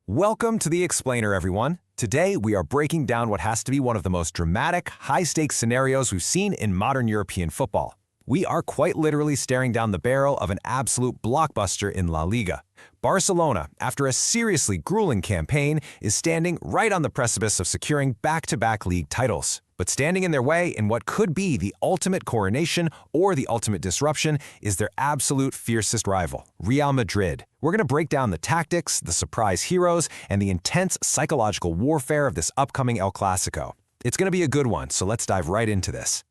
Welcome to The Explainer, everyone. Today, we are breaking down what has to be one of the most dramatic, high-stakes scenarios we've seen in modern European football. We are quite literally staring down the barrel of an absolute blockbuster in La Liga. Barcelona, after a seriously grueling campaign, is standing right on the precipice of securing back-to-back league titles. But standing in their way in what could be the ultimate coronation or the ultimate disruption is their absolute fiercest rival, Real Madrid. We're going to break down the tactics, the surprise heroes, and the intense psychological warfare of this upcoming El Clásico. It's going to be a good one, so let's dive right into this.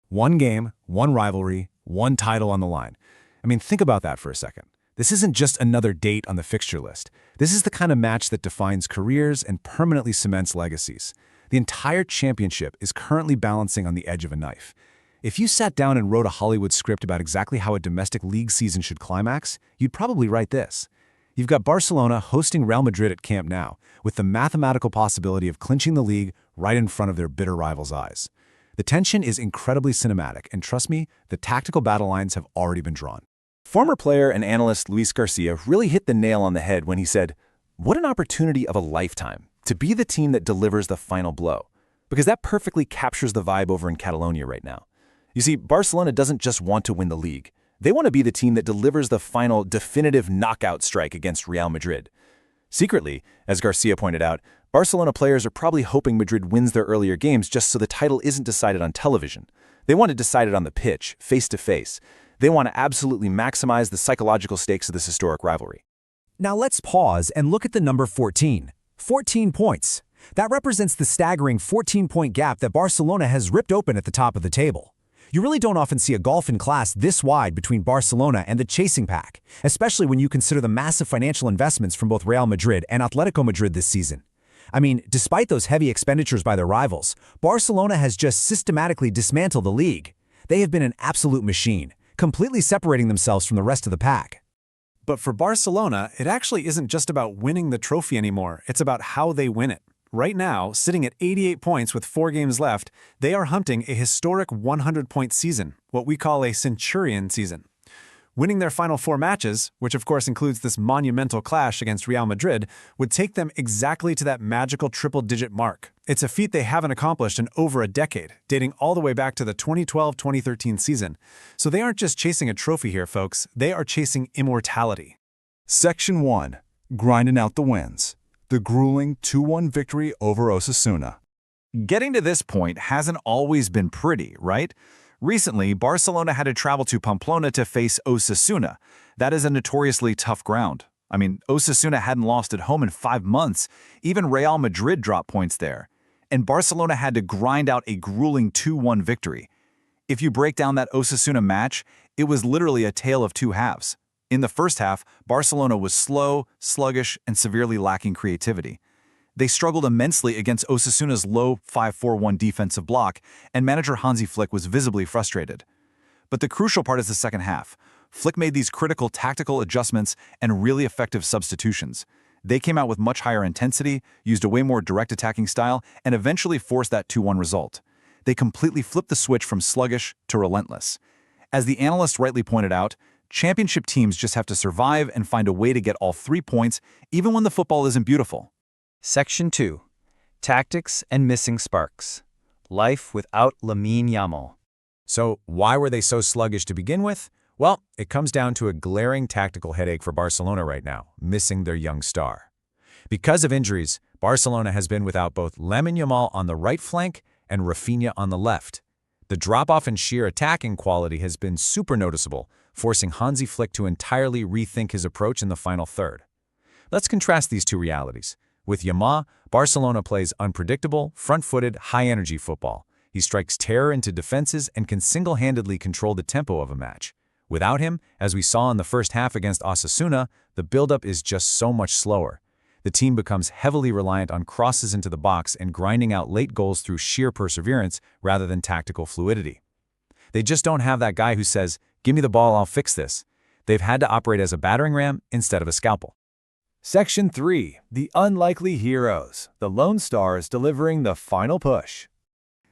One game, one rivalry, one title on the line. I mean, think about that for a second. This isn't just another date on the fixture list. This is the kind of match that defines careers and permanently cements legacies. The entire championship is currently balancing on the edge of a knife. If you sat down and wrote a Hollywood script about exactly how a domestic league season should climax, you'd probably write this. You've got Barcelona hosting Real Madrid at Camp Nou, with the mathematical possibility of clinching the league right in front of their bitter rivals' eyes. The tension is incredibly cinematic, and trust me, the tactical battle lines have already been drawn. Former player and analyst Luis Garcia really hit the nail on the head when he said, "What an opportunity of a lifetime to be the team that delivers the final blow." Because that perfectly captures the vibe over in Catalonia right now. You see, Barcelona doesn't just want to win the league. They want to be the team that delivers the final definitive knockout strike against Real Madrid. Secretly, as Garcia pointed out, Barcelona players are probably hoping Madrid wins their earlier games just so the title isn't decided on television. They want it decided on the pitch, face-to-face. They want to absolutely maximize the psychological stakes of this historic rivalry. Now let's pause and look at the number 14. 14 points. That represents the staggering 14-point gap that Barcelona has ripped open at the top of the table. You really don't often see a golf in class this wide between Barcelona and the chasing pack, especially when you consider the massive financial investments from both Real Madrid and Atletico Madrid this season. I mean, despite those heavy expenditures by their rivals, Barcelona has just systematically dismantled the league. They have been an absolute machine, completely separating themselves from the rest of the pack. But for Barcelona, it actually isn't just about winning the trophy anymore, it's about how they win it. Right now, sitting at 88 points with 4 games left, they are hunting a historic 100-point season, what we call a centurion season. Winning their final 4 matches, which of course includes this monumental clash against Real Madrid, would take them exactly to that magical triple-digit mark. It's a feat they haven't accomplished in over a decade, dating all the way back to the 2012-2013 season. So they aren't just chasing a trophy here, folks. They are chasing immortality. Section 1. Grinding out the wins. The grueling 2-1 victory over Osasuna. Getting to this point hasn't always been pretty, right? Recently, Barcelona had to travel to Pamplona to face Osasuna. That is a notoriously tough ground. I mean, Osasuna hadn't lost at home in 5 months. Even Real Madrid dropped points there. And Barcelona had to grind out a grueling 2-1 victory. If you break down that Osasuna match, it was literally a tale of two halves. In the first half, Barcelona was slow, sluggish, and severely lacking creativity. They struggled immensely against Osasuna's low 5-4-1 defensive block, and manager Hansi Flick was visibly frustrated. But the crucial part is the second half. Flick made these critical tactical adjustments and really effective substitutions. They came out with much higher intensity, used a way more direct attacking style, and eventually forced that 2-1 result. They completely flipped the switch from sluggish to relentless. As the analyst rightly pointed out, championship teams just have to survive and find a way to get all 3 points, even when the football isn't beautiful. Section 2. Tactics and Missing Sparks. Life without Lamine Yamal. So why were they so sluggish to begin with? Well, it comes down to a glaring tactical headache for Barcelona right now, missing their young star. Because of injuries, Barcelona has been without both Lamine Yamal on the right flank and Rafinha on the left. The drop-off in sheer attacking quality has been super noticeable, forcing Hansi Flick to entirely rethink his approach in the final third. Let's contrast these two realities. With Yamal, Barcelona plays unpredictable, front-footed, high-energy football. He strikes terror into defenses and can single-handedly control the tempo of a match. Without him, as we saw in the first half against Osasuna, the build-up is just so much slower. The team becomes heavily reliant on crosses into the box and grinding out late goals through sheer perseverance rather than tactical fluidity. They just don't have that guy who says, "Give me the ball, I'll fix this." They've had to operate as a battering ram instead of a scalpel. Section 3. The unlikely heroes. The lone stars delivering the final push.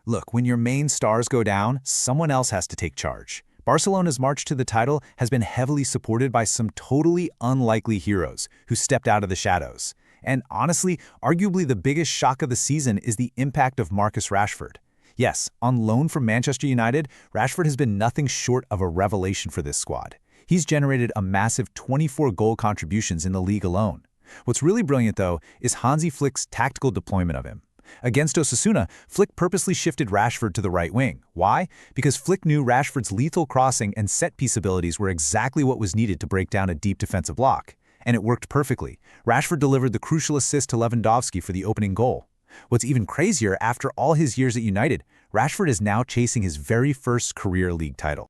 Look, when your main stars go down, someone else has to take charge. Barcelona's march to the title has been heavily supported by some totally unlikely heroes who stepped out of the shadows. And honestly, arguably the biggest shock of the season is the impact of Marcus Rashford. Yes, on loan from Manchester United, Rashford has been nothing short of a revelation for this squad. He's generated a massive 24 goal contributions in the league alone. What's really brilliant, though, is Hansi Flick's tactical deployment of him. Against Osasuna, Flick purposely shifted Rashford to the right wing. Why? Because Flick knew Rashford's lethal crossing and set-piece abilities were exactly what was needed to break down a deep defensive block. And it worked perfectly. Rashford delivered the crucial assist to Lewandowski for the opening goal. What's even crazier, after all his years at United, Rashford is now chasing his very first career league title.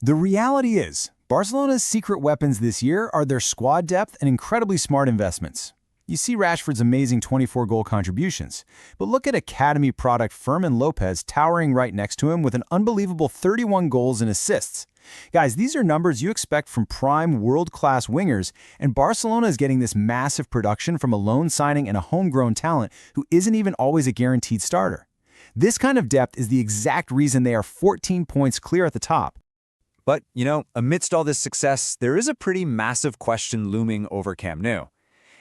The reality is, Barcelona's secret weapons this year are their squad depth and incredibly smart investments. You see Rashford's amazing 24-goal contributions, but look at academy product Fermin Lopez towering right next to him with an unbelievable 31 goals and assists. Guys, these are numbers you expect from prime world-class wingers, and Barcelona is getting this massive production from a loan signing and a homegrown talent who isn't even always a guaranteed starter. This kind of depth is the exact reason they are 14 points clear at the top. But, amidst all this success, there is a pretty massive question looming over Camp Nou.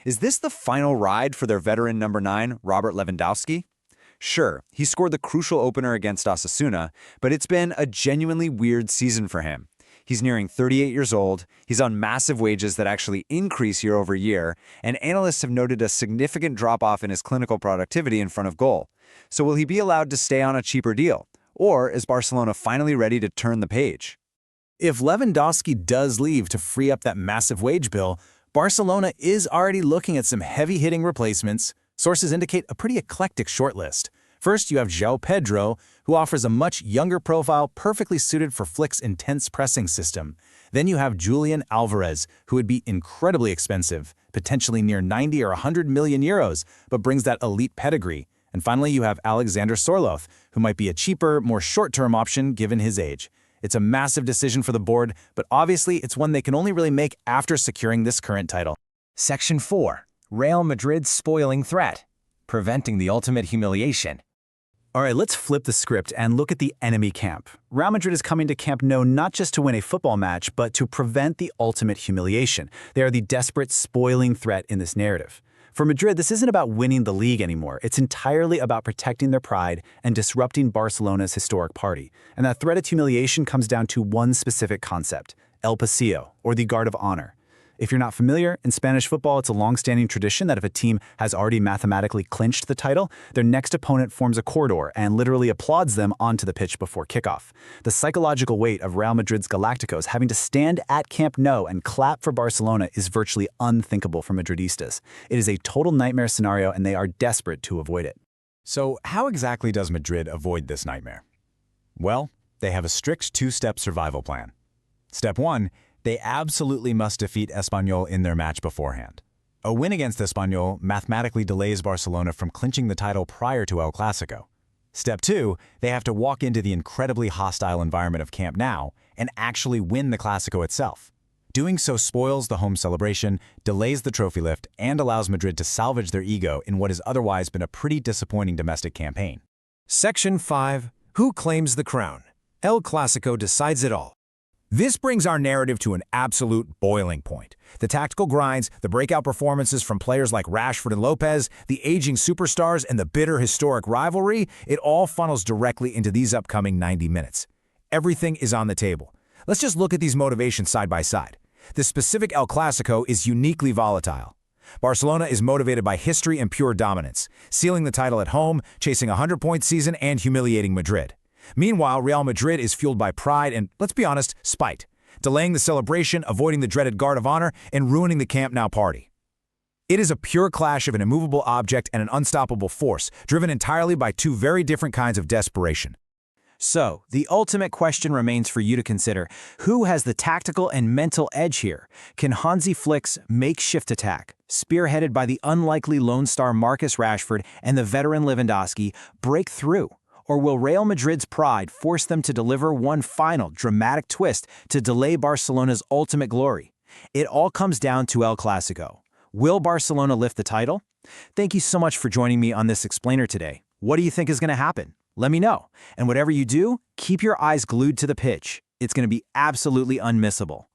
Is this the final ride for their veteran number 9, Robert Lewandowski? Sure, he scored the crucial opener against Osasuna, but it's been a genuinely weird season for him. He's nearing 38 years old, he's on massive wages that actually increase year over year, and analysts have noted a significant drop-off in his clinical productivity in front of goal. So will he be allowed to stay on a cheaper deal? Or is Barcelona finally ready to turn the page? If Lewandowski does leave to free up that massive wage bill, Barcelona is already looking at some heavy-hitting replacements. Sources indicate a pretty eclectic shortlist. First, you have João Pedro, who offers a much younger profile perfectly suited for Flick's intense pressing system. Then you have Julian Alvarez, who would be incredibly expensive, potentially near 90 or 100 million euros, but brings that elite pedigree. And finally, you have Alexander Sorloth, who might be a cheaper, more short-term option given his age. It's a massive decision for the board, but obviously it's one they can only really make after securing this current title. Section 4. Real Madrid's spoiling threat. Preventing the ultimate humiliation. All right, let's flip the script and look at the enemy camp. Real Madrid is coming to Camp Nou not just to win a football match, but to prevent the ultimate humiliation. They are the desperate spoiling threat in this narrative. For Madrid, this isn't about winning the league anymore. It's entirely about protecting their pride and disrupting Barcelona's historic party. And that threat of humiliation comes down to one specific concept: El Pasillo, or the Guard of Honor. If you're not familiar, in Spanish football, it's a long-standing tradition that if a team has already mathematically clinched the title, their next opponent forms a corridor and literally applauds them onto the pitch before kickoff. The psychological weight of Real Madrid's Galacticos having to stand at Camp Nou and clap for Barcelona is virtually unthinkable for Madridistas. It is a total nightmare scenario, and they are desperate to avoid it. So how exactly does Madrid avoid this nightmare? Well, they have a strict two-step survival plan. Step 1, they absolutely must defeat Espanyol in their match beforehand. A win against Espanyol mathematically delays Barcelona from clinching the title prior to El Clásico. Step 2, they have to walk into the incredibly hostile environment of Camp Nou and actually win the Clásico itself. Doing so spoils the home celebration, delays the trophy lift, and allows Madrid to salvage their ego in what has otherwise been a pretty disappointing domestic campaign. Section 5. Who claims the crown? El Clásico decides it all. This brings our narrative to an absolute boiling point. The tactical grinds, the breakout performances from players like Rashford and Lopez, the aging superstars, and the bitter historic rivalry, it all funnels directly into these upcoming 90 minutes. Everything is on the table. Let's just look at these motivations side by side. The specific El Clásico is uniquely volatile. Barcelona is motivated by history and pure dominance, sealing the title at home, chasing a 100-point season, and humiliating Madrid. Meanwhile, Real Madrid is fueled by pride and, let's be honest, spite, delaying the celebration, avoiding the dreaded Guard of Honor, and ruining the Camp Nou party. It is a pure clash of an immovable object and an unstoppable force, driven entirely by two very different kinds of desperation. So, the ultimate question remains for you to consider. Who has the tactical and mental edge here? Can Hansi Flick's makeshift attack, spearheaded by the unlikely Lone Star Marcus Rashford and the veteran Lewandowski, break through? Or will Real Madrid's pride force them to deliver one final dramatic twist to delay Barcelona's ultimate glory? It all comes down to El Clásico. Will Barcelona lift the title? Thank you so much for joining me on this explainer today. What do you think is going to happen? Let me know. And whatever you do, keep your eyes glued to the pitch. It's going to be absolutely unmissable.